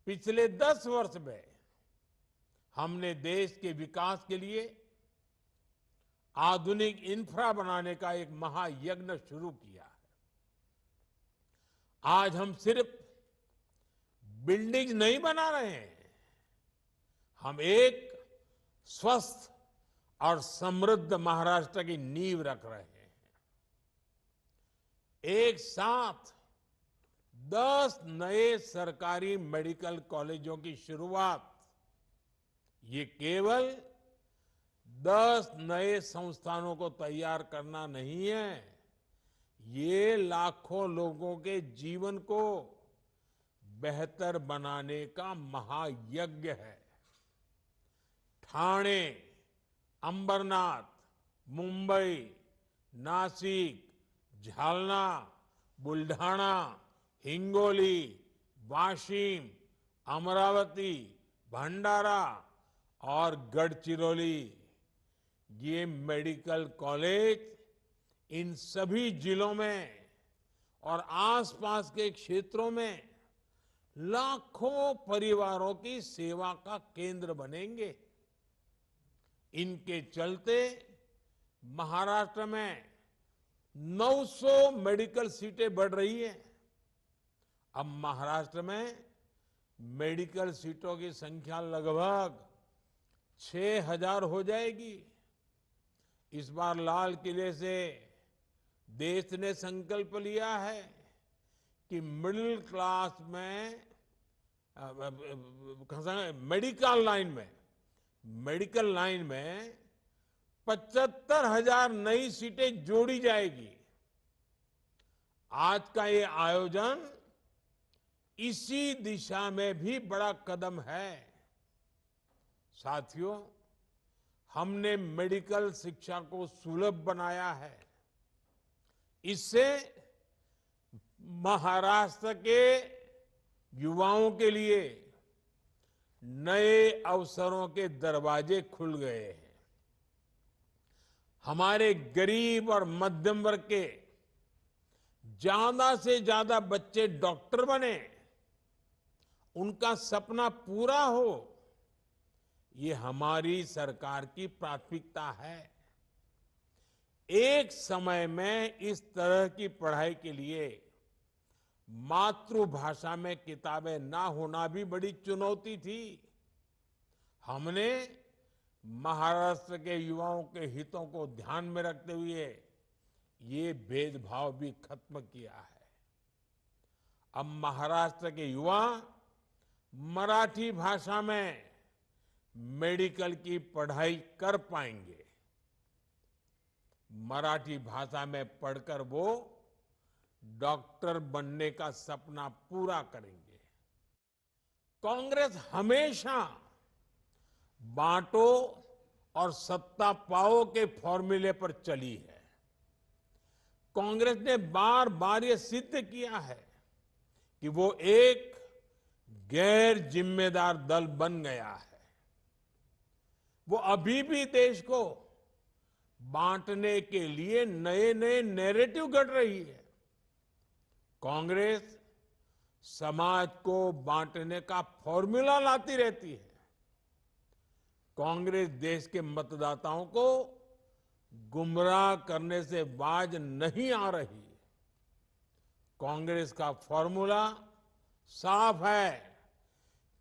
पिछले 10 वर्ष में हमने देश के विकास के लिए आधुनिक इंफ्रा बनाने का एक महायज्ञ शुरू किया है। आज हम सिर्फ बिल्डिंग नहीं बना रहे हैं, हम एक स्वस्थ और समृद्ध महाराष्ट्र की नींव रख रहे हैं। एक साथ 10 नए सरकारी मेडिकल कॉलेजों की शुरुआत, ये केवल 10 नए संस्थानों को तैयार करना नहीं है, ये लाखों लोगों के जीवन को बेहतर बनाने का महायज्ञ है। ठाणे, अंबरनाथ, मुंबई, नासिक, झालना, बुल्ढाना, हिंगोली, वाशिम, अमरावती, भंडारा और गढ़चिरौली, ये मेडिकल कॉलेज इन सभी जिलों में और आसपास के क्षेत्रों में लाखों परिवारों की सेवा का केंद्र बनेंगे। इनके चलते महाराष्ट्र में 900 मेडिकल सीटें बढ़ रही हैं। अब महाराष्ट्र में मेडिकल सीटों की संख्या लगभग 6000 हो जाएगी। इस बार लाल किले से देश ने संकल्प लिया है कि मिडिल क्लास में मेडिकल लाइन में 75,000 नई सीटें जोड़ी जाएगी। आज का ये आयोजन इसी दिशा में भी बड़ा कदम है। साथियों, हमने मेडिकल शिक्षा को सुलभ बनाया है। इससे महाराष्ट्र के युवाओं के लिए नए अवसरों के दरवाजे खुल गए हैं। हमारे गरीब और मध्यम वर्ग के ज्यादा से ज्यादा बच्चे डॉक्टर बने, उनका सपना पूरा हो, ये हमारी सरकार की प्राथमिकता है। एक समय में इस तरह की पढ़ाई के लिए मातृभाषा में किताबें ना होना भी बड़ी चुनौती थी। हमने महाराष्ट्र के युवाओं के हितों को ध्यान में रखते हुए ये भेदभाव भी खत्म किया है। अब महाराष्ट्र के युवा मराठी भाषा में मेडिकल की पढ़ाई कर पाएंगे। मराठी भाषा में पढ़कर वो डॉक्टर बनने का सपना पूरा करेंगे। कांग्रेस हमेशा बांटो और सत्ता पाओ के फॉर्मूले पर चली है। कांग्रेस ने बार बार ये सिद्ध किया है कि वो एक गैर जिम्मेदार दल बन गया है। वो अभी भी देश को बांटने के लिए नए नए नैरेटिव गढ़ रही है। कांग्रेस समाज को बांटने का फॉर्मूला लाती रहती है। कांग्रेस देश के मतदाताओं को गुमराह करने से बाज नहीं आ रही। कांग्रेस का फॉर्मूला साफ है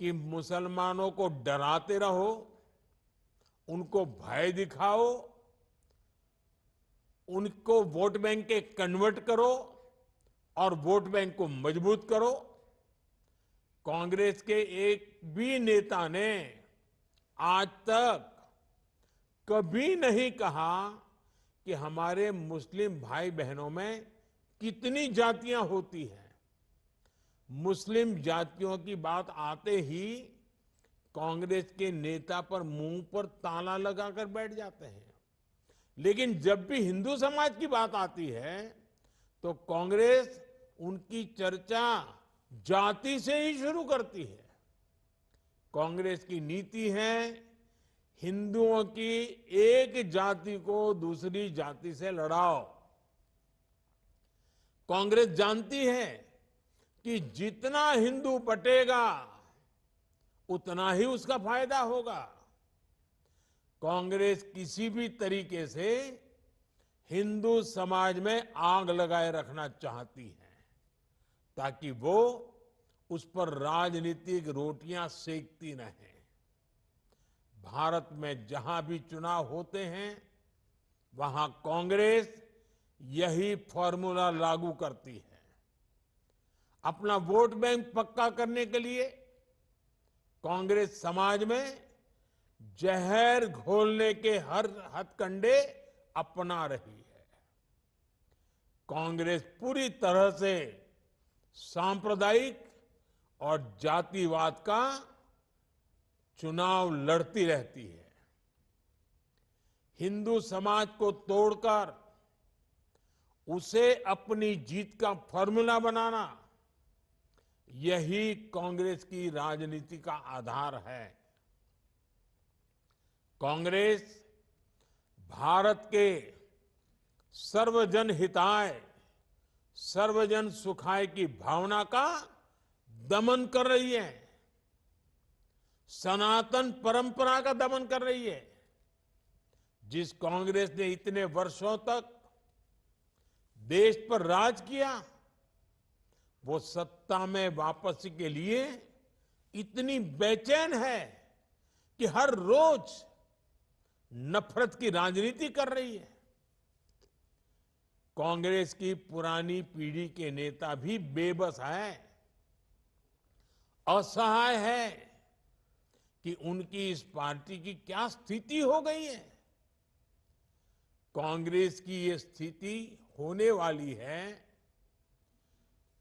कि मुसलमानों को डराते रहो, उनको भय दिखाओ, उनको वोट बैंक के कन्वर्ट करो और वोट बैंक को मजबूत करो। कांग्रेस के एक भी नेता ने आज तक कभी नहीं कहा कि हमारे मुस्लिम भाई बहनों में कितनी जातियां होती हैं। मुस्लिम जातियों की बात आते ही कांग्रेस के नेता पर मुंह पर ताला लगाकर बैठ जाते हैं। लेकिन जब भी हिंदू समाज की बात आती है तो कांग्रेस उनकी चर्चा जाति से ही शुरू करती है। कांग्रेस की नीति है हिंदुओं की एक जाति को दूसरी जाति से लड़ाओ। कांग्रेस जानती है कि जितना हिंदू बटेगा उतना ही उसका फायदा होगा। कांग्रेस किसी भी तरीके से हिंदू समाज में आग लगाए रखना चाहती है ताकि वो उस पर राजनीतिक रोटियां सेकती रहें। भारत में जहां भी चुनाव होते हैं वहां कांग्रेस यही फॉर्मूला लागू करती है। अपना वोट बैंक पक्का करने के लिए कांग्रेस समाज में जहर घोलने के हर हथकंडे अपना रही है। कांग्रेस पूरी तरह से सांप्रदायिक और जातिवाद का चुनाव लड़ती रहती है। हिंदू समाज को तोड़कर उसे अपनी जीत का फॉर्मूला बनाना, यही कांग्रेस की राजनीति का आधार है। कांग्रेस भारत के सर्वजन हिताय, सर्वजन सुखाय की भावना का दमन कर रही है, सनातन परंपरा का दमन कर रही है। जिस कांग्रेस ने इतने वर्षों तक देश पर राज किया, वो सत्ता में वापसी के लिए इतनी बेचैन है कि हर रोज नफरत की राजनीति कर रही है। कांग्रेस की पुरानी पीढ़ी के नेता भी बेबस है, असहाय है कि उनकी इस पार्टी की क्या स्थिति हो गई है। कांग्रेस की ये स्थिति होने वाली है।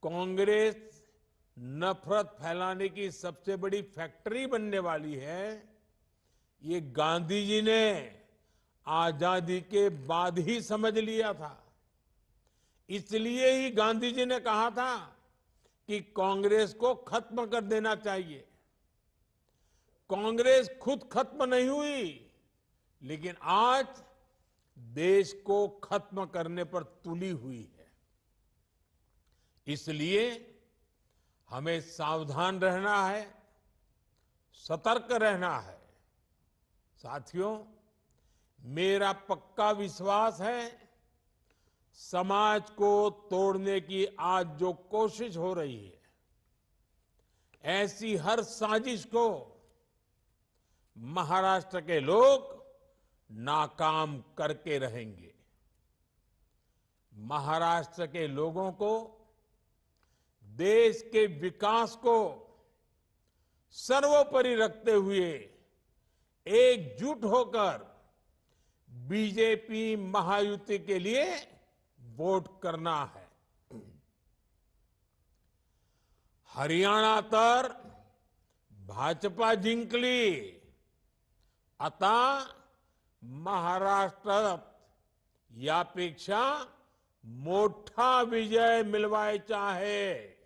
कांग्रेस नफरत फैलाने की सबसे बड़ी फैक्ट्री बनने वाली है। ये गांधी जी ने आजादी के बाद ही समझ लिया था। इसलिए ही गांधी जी ने कहा था कि कांग्रेस को खत्म कर देना चाहिए। कांग्रेस खुद खत्म नहीं हुई, लेकिन आज देश को खत्म करने पर तुली हुई है। इसलिए हमें सावधान रहना है, सतर्क रहना है। साथियों, मेरा पक्का विश्वास है, समाज को तोड़ने की आज जो कोशिश हो रही है, ऐसी हर साजिश को महाराष्ट्र के लोग नाकाम करके रहेंगे। महाराष्ट्र के लोगों को देश के विकास को सर्वोपरि रखते हुए एकजुट होकर बीजेपी महायुति के लिए वोट करना है। हरियाणा तर भाजपा जिंकली, आता महाराष्ट्रात यापेक्षा मोठा विजय मिळवायचा आहे।